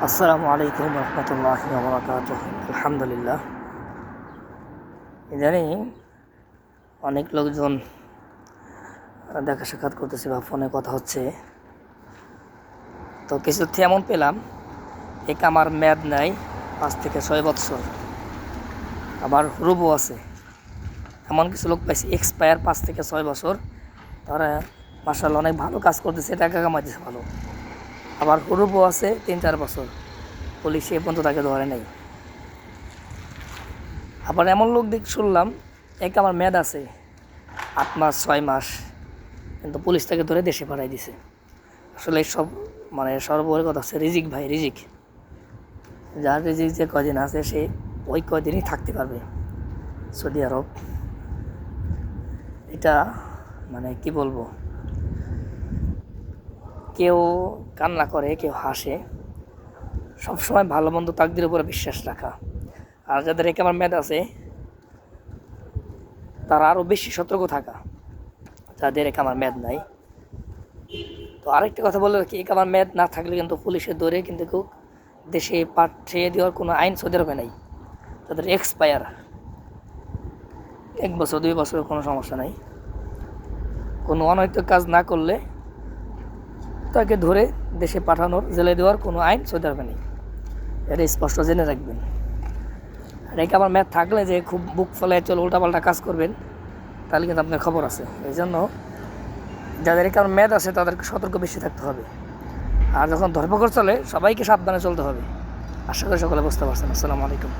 আসসালামু আলাইকুম রহমতুল্লাহি ওয়া বারাকাতুহু। আলহামদুলিল্লাহ। ইদানিং অনেক লোকজন দেখা সাক্ষাৎ করতেছে বা ফোনে কথা হচ্ছে, তো কিছু এমন পেলাম এক আমার মেয়াদ নাই 5 থেকে 6 বছর, আবার হুরুবও আছে। এমন কিছু লোক পাইছি এক্সপায়ার 5 থেকে 6 বছর, তারা মাশাআল্লাহ অনেক ভালো কাজ করতেছে, টাকা কামাইতেছে ভালো। আবার হুরুবও আছে 3-4 বছর, পুলিশ এ পর্যন্ত তাকে ধরে নাই। আবার এমন লোক শুনলাম এক আমার মেয়াদ আছে 8 মাস 6 মাস, কিন্তু পুলিশ তাকে ধরে দেশে পাঠাই দিছে। আসলে সব সর্বোপরি কথা হচ্ছে রিজিক ভাই, রিজিক। যার রিজিক যে কদিন আছে সে ওই কদিনই থাকতে পারবে। সৌদি আরব এটা কি বলবো, কেউ কান্না করে কেউ হাসে, সবসময় ভালো মন্দ তাকদির উপরে বিশ্বাস রাখা। আর যাদের একেবারে মেয়াদ আছে তারা আরও বেশি সতর্ক থাকা, যাদের আমার মেয়াদ নাই। তো আরেকটা কথা বলে রাখি, আমার মেয়াদ না থাকলে কিন্তু পুলিশের দৌড়ে কিন্তু কেউ দেশে পাঠিয়ে দেওয়ার কোনো আইন সৌদি আরবে নাই। তাদের এক্সপায়ার 1 বছর 2 বছরের কোনো সমস্যা নাই। কোনো অনৈতিক কাজ না করলে তাকে ধরে দেশে পাঠানোর জেলে দেওয়ার কোনো আইন সৌদি আরবে নেই। এটা স্পষ্ট জেনে রাখবেন। আর আমার মেয়াদ থাকলে যে খুব বুক ফেলায় চলে উল্টাপাল্টা কাজ করবেন, তাহলে কিন্তু আপনার খবর আছে। এই জন্য যাদের কারণ মেয়াদ আছে তাদেরকে সতর্ক বেশি থাকতে হবে। আর যখন ধরপকড় চলে সবাইকে সাবধানে চলতে হবে। আশা করি সকলে বুঝতে পারছেন। আসসালামু আলাইকুম।